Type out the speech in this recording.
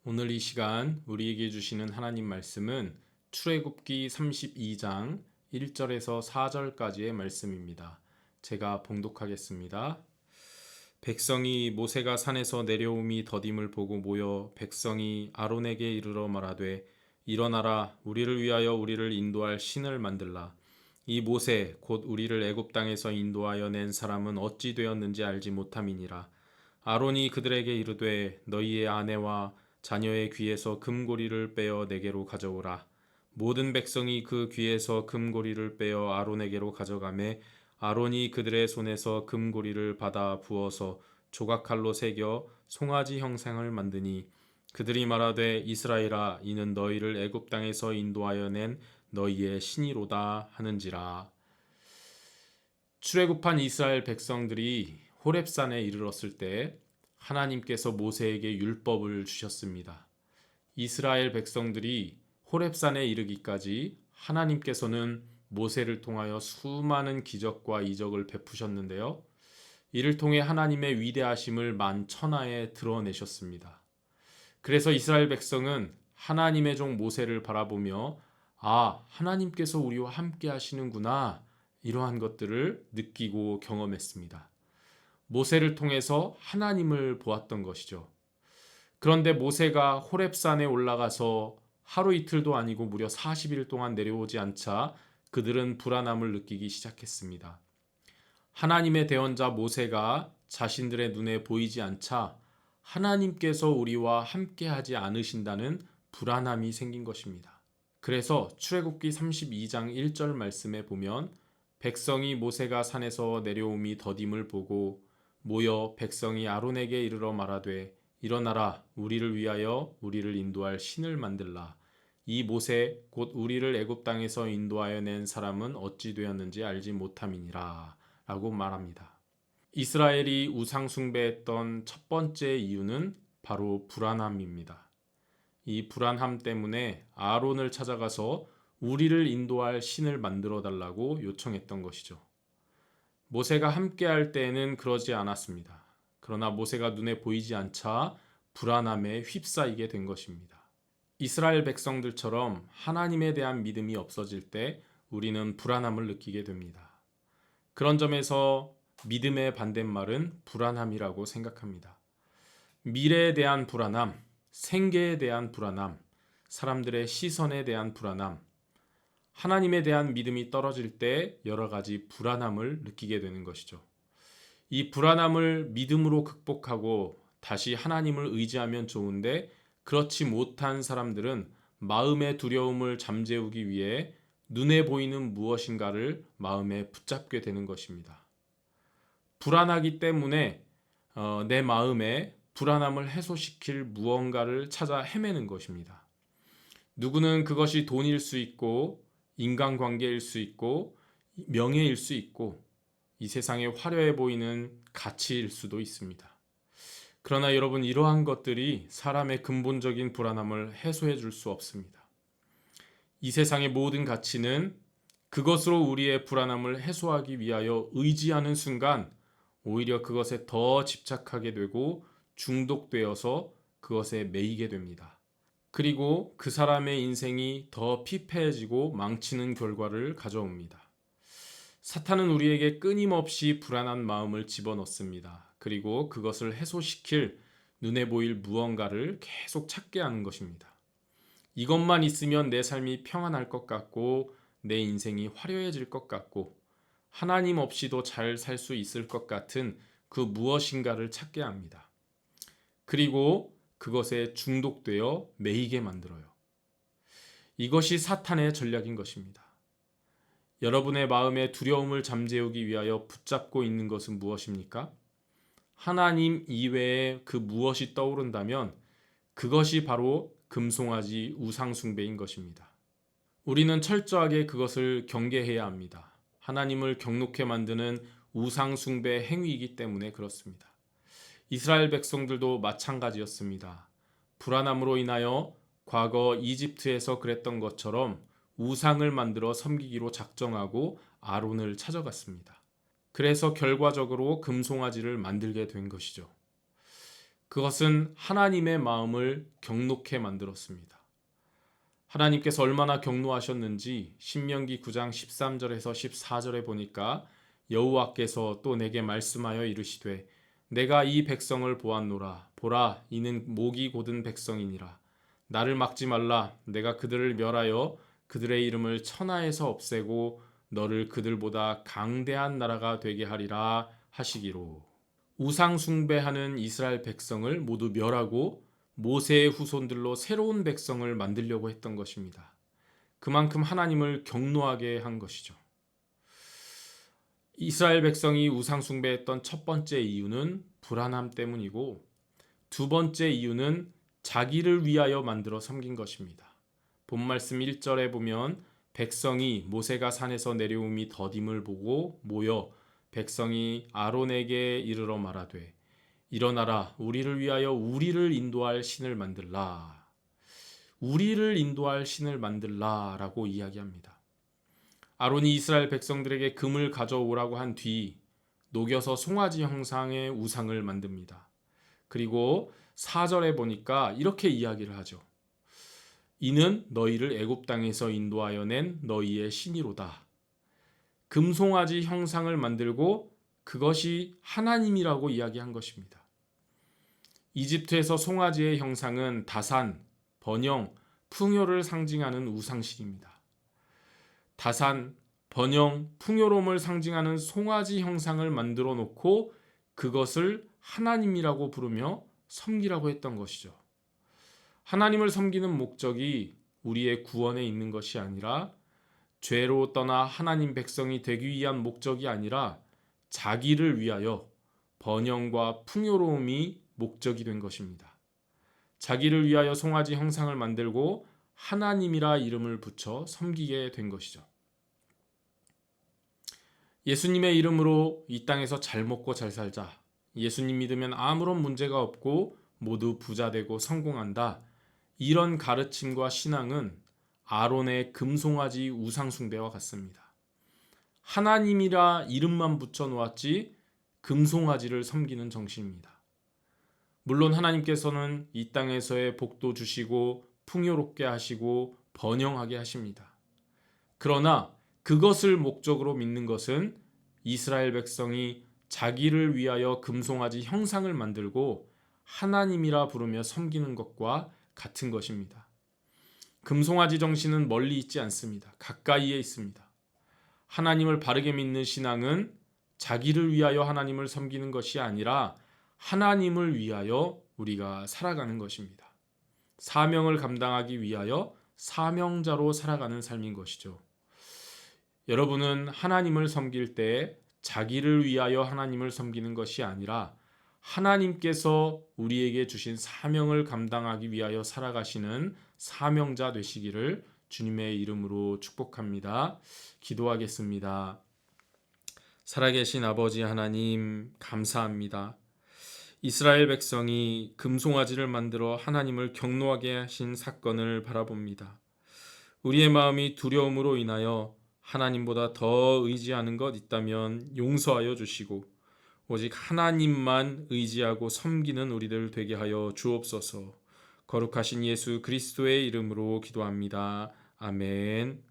오늘 이 시간 우리에게 주시는 하나님 말씀은 출애굽기 32장 1절에서 4절까지의 말씀입니다. 제가 봉독하겠습니다. 백성이 모세가 산에서 내려옴이 더딤을 보고 모여 백성이 아론에게 이르러 말하되 일어나라 우리를 위하여 우리를 인도할 신을 만들라. 이 모세 곧 우리를 애굽 땅에서 인도하여 낸 사람은 어찌 되었는지 알지 못함이니라. 아론이 그들에게 이르되 너희의 아내와 자녀의 귀에서 금고리를 빼어 내게로 가져오라. 모든 백성이 그 귀에서 금고리를 빼어 아론에게로 가져가매 아론이 그들의 손에서 금고리를 받아 부어서 조각칼로 새겨 송아지 형상을 만드니 그들이 말하되 이스라엘아 이는 너희를 애굽 땅에서 인도하여 낸 너희의 신이로다 하는지라. 출애굽한 이스라엘 백성들이 호렙산에 이르렀을 때 하나님께서 모세에게 율법을 주셨습니다. 이스라엘 백성들이 호렙산에 이르기까지 하나님께서는 모세를 통하여 수많은 기적과 이적을 베푸셨는데요. 이를 통해 하나님의 위대하심을 만천하에 드러내셨습니다. 그래서 이스라엘 백성은 하나님의 종 모세를 바라보며 하나님께서 우리와 함께 하시는구나 이러한 것들을 느끼고 경험했습니다. 모세를 통해서 하나님을 보았던 것이죠. 그런데 모세가 호렙산에 올라가서 하루 이틀도 아니고 무려 40일 동안 내려오지 않자 그들은 불안함을 느끼기 시작했습니다. 하나님의 대언자 모세가 자신들의 눈에 보이지 않자 하나님께서 우리와 함께하지 않으신다는 불안함이 생긴 것입니다. 그래서 출애굽기 32장 1절 말씀에 보면 백성이 모세가 산에서 내려옴이 더딤을 보고 모여 백성이 아론에게 이르러 말하되 일어나라 우리를 위하여 우리를 인도할 신을 만들라. 이 모세 곧 우리를 애굽 땅에서 인도하여 낸 사람은 어찌 되었는지 알지 못함이니라 라고 말합니다. 이스라엘이 우상 숭배했던 첫 번째 이유는 바로 불안함입니다. 이 불안함 때문에 아론을 찾아가서 우리를 인도할 신을 만들어 달라고 요청했던 것이죠. 모세가 함께할 때에는 그러지 않았습니다. 그러나 모세가 눈에 보이지 않자 불안함에 휩싸이게 된 것입니다. 이스라엘 백성들처럼 하나님에 대한 믿음이 없어질 때 우리는 불안함을 느끼게 됩니다. 그런 점에서 믿음의 반대말은 불안함이라고 생각합니다. 미래에 대한 불안함, 생계에 대한 불안함, 사람들의 시선에 대한 불안함, 하나님에 대한 믿음이 떨어질 때 여러 가지 불안함을 느끼게 되는 것이죠. 이 불안함을 믿음으로 극복하고 다시 하나님을 의지하면 좋은데 그렇지 못한 사람들은 마음의 두려움을 잠재우기 위해 눈에 보이는 무엇인가를 마음에 붙잡게 되는 것입니다. 불안하기 때문에 내 마음에 불안함을 해소시킬 무언가를 찾아 헤매는 것입니다. 누구는 그것이 돈일 수 있고 인간관계일 수 있고 명예일 수 있고 이 세상에 화려해 보이는 가치일 수도 있습니다. 그러나 여러분 이러한 것들이 사람의 근본적인 불안함을 해소해 줄 수 없습니다. 이 세상의 모든 가치는 그것으로 우리의 불안함을 해소하기 위하여 의지하는 순간 오히려 그것에 더 집착하게 되고 중독되어서 그것에 매이게 됩니다. 그리고 그 사람의 인생이 더 피폐해지고 망치는 결과를 가져옵니다. 사탄은 우리에게 끊임없이 불안한 마음을 집어넣습니다. 그리고 그것을 해소시킬 눈에 보일 무언가를 계속 찾게 하는 것입니다. 이것만 있으면 내 삶이 평안할 것 같고 내 인생이 화려해질 것 같고 하나님 없이도 잘 살 수 있을 것 같은 그 무엇인가를 찾게 합니다. 그리고 그것에 중독되어 매이게 만들어요. 이것이 사탄의 전략인 것입니다. 여러분의 마음에 두려움을 잠재우기 위하여 붙잡고 있는 것은 무엇입니까? 하나님 이외에 그 무엇이 떠오른다면 그것이 바로 금송아지 우상숭배인 것입니다. 우리는 철저하게 그것을 경계해야 합니다. 하나님을 경록해 만드는 우상숭배 행위이기 때문에 그렇습니다. 이스라엘 백성들도 마찬가지였습니다. 불안함으로 인하여 과거 이집트에서 그랬던 것처럼 우상을 만들어 섬기기로 작정하고 아론을 찾아갔습니다. 그래서 결과적으로 금송아지를 만들게 된 것이죠. 그것은 하나님의 마음을 경록해 만들었습니다. 하나님께서 얼마나 경노하셨는지 신명기 9장 13절에서 14절에 보니까 여호와께서 또 내게 말씀하여 이르시되 내가 이 백성을 보았노라. 보라, 이는 목이 곧은 백성이니라. 나를 막지 말라. 내가 그들을 멸하여 그들의 이름을 천하에서 없애고 너를 그들보다 강대한 나라가 되게 하리라 하시기로. 우상 숭배하는 이스라엘 백성을 모두 멸하고 모세의 후손들로 새로운 백성을 만들려고 했던 것입니다. 그만큼 하나님을 경노하게 한 것이죠. 이스라엘 백성이 우상 숭배했던 첫 번째 이유는 불안함 때문이고, 두 번째 이유는 자기를 위하여 만들어 섬긴 것입니다. 본 말씀 1절에 보면 백성이 모세가 산에서 내려옴이 더딤을 보고 모여 백성이 아론에게 이르러 말하되 일어나라, 우리를 위하여 우리를 인도할 신을 만들라. 우리를 인도할 신을 만들라 라고 이야기합니다. 아론이 이스라엘 백성들에게 금을 가져오라고 한 뒤 녹여서 송아지 형상의 우상을 만듭니다. 그리고 4절에 보니까 이렇게 이야기를 하죠. 이는 너희를 애굽 땅에서 인도하여 낸 너희의 신이로다. 금송아지 형상을 만들고 그것이 하나님이라고 이야기한 것입니다. 이집트에서 송아지의 형상은 다산, 번영, 풍요를 상징하는 우상신입니다. 다산, 번영, 풍요로움을 상징하는 송아지 형상을 만들어 놓고 그것을 하나님이라고 부르며 섬기라고 했던 것이죠. 하나님을 섬기는 목적이 우리의 구원에 있는 것이 아니라 죄로 떠나 하나님 백성이 되기 위한 목적이 아니라 자기를 위하여 번영과 풍요로움이 목적이 된 것입니다. 자기를 위하여 송아지 형상을 만들고 하나님이라 이름을 붙여 섬기게 된 것이죠. 예수님의 이름으로 이 땅에서 잘 먹고 잘 살자. 예수님 믿으면 아무런 문제가 없고 모두 부자 되고 성공한다. 이런 가르침과 신앙은 아론의 금송아지 우상숭배와 같습니다. 하나님이라 이름만 붙여 놓았지 금송아지를 섬기는 정신입니다. 물론 하나님께서는 이 땅에서의 복도 주시고 풍요롭게 하시고 번영하게 하십니다. 그러나 그것을 목적으로 믿는 것은 이스라엘 백성이 자기를 위하여 금송아지 형상을 만들고 하나님이라 부르며 섬기는 것과 같은 것입니다. 금송아지 정신은 멀리 있지 않습니다. 가까이에 있습니다. 하나님을 바르게 믿는 신앙은 자기를 위하여 하나님을 섬기는 것이 아니라 하나님을 위하여 우리가 살아가는 것입니다. 사명을 감당하기 위하여 사명자로 살아가는 삶인 것이죠. 여러분은 하나님을 섬길 때 자기를 위하여 하나님을 섬기는 것이 아니라 하나님께서 우리에게 주신 사명을 감당하기 위하여 살아가시는 사명자 되시기를 주님의 이름으로 축복합니다. 기도하겠습니다. 살아계신 아버지 하나님, 감사합니다. 이스라엘 백성이 금송아지를 만들어 하나님을 경노하게 하신 사건을 바라봅니다. 우리의 마음이 두려움으로 인하여 하나님보다 더 의지하는 것 있다면 용서하여 주시고 오직 하나님만 의지하고 섬기는 우리들 되게 하여 주옵소서. 거룩하신 예수 그리스도의 이름으로 기도합니다. 아멘.